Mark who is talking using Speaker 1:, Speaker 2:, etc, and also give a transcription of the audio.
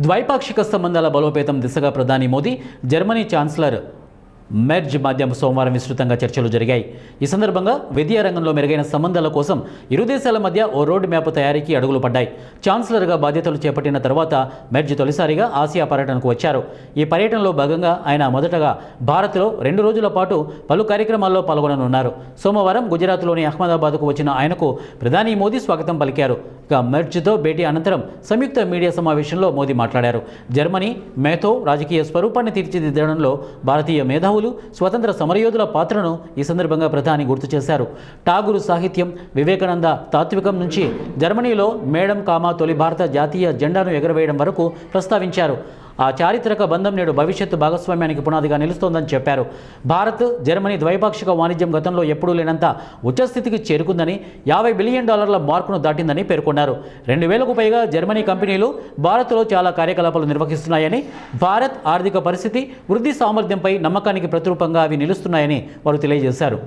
Speaker 1: ద్వైపాక్షిక సంబంధాల బలోపేతం దిశగా ప్రధాని మోదీ జర్మనీ ఛాన్సలర్ మెర్జ్ మధ్య సోమవారం విస్తృతంగా చర్చలు జరిగాయి. ఈ సందర్భంగా విద్యా రంగంలో మెరుగైన సంబంధాల కోసం ఇరు దేశాల మధ్య ఓ రోడ్ మ్యాప్ తయారీకి అడుగులు పడ్డాయి. ఛాన్సలర్గా బాధ్యతలు చేపట్టిన తర్వాత మెర్జ్ తొలిసారిగా ఆసియా పర్యటనకు వచ్చారు. ఈ పర్యటనలో భాగంగా ఆయన మొదటగా భారత్లో 2 రోజుల పాటు పలు కార్యక్రమాల్లో పాల్గొననున్నారు. సోమవారం గుజరాత్లోని అహ్మదాబాద్కు వచ్చిన ఆయనకు ప్రధాని మోదీ స్వాగతం పలికారు. ఇక మెర్జ్తో భేటీ అనంతరం సంయుక్త మీడియా సమావేశంలో మోదీ మాట్లాడారు. జర్మనీ మేథో రాజకీయ స్వరూపాన్ని తీర్చిదిద్దడంలో భారతీయ మేధావులు స్వతంత్ర సమరయోధుల పాత్రను ఈ సందర్భంగా ప్రధాని గుర్తు చేశారు. ఠాగూర్ సాహిత్యం, వివేకానంద తాత్వికం నుంచి జర్మనీలో మేడం కామా తొలి భారత జాతీయ జెండాను ఎగురవేయడం వరకు ప్రస్తావించారు. ఆ చారిత్రక బంధం నేడు భవిష్యత్తు భాగస్వామ్యానికి పునాదిగా నిలుస్తోందని చెప్పారు. భారత్ జర్మనీ ద్వైపాక్షిక వాణిజ్యం గతంలో ఎప్పుడూ లేనంత ఉచ్చస్థితికి చేరుకుందని, $50 బిలియన్ మార్కును దాటిందని పేర్కొన్నారు. 2000కు పైగా జర్మనీ కంపెనీలు భారత్లో చాలా కార్యకలాపాలు నిర్వహిస్తున్నాయని, భారత్ ఆర్థిక పరిస్థితి, వృద్ధి సామర్థ్యంపై నమ్మకానికి ప్రతిరూపంగా అవి నిలుస్తున్నాయని వారు తెలియజేశారు.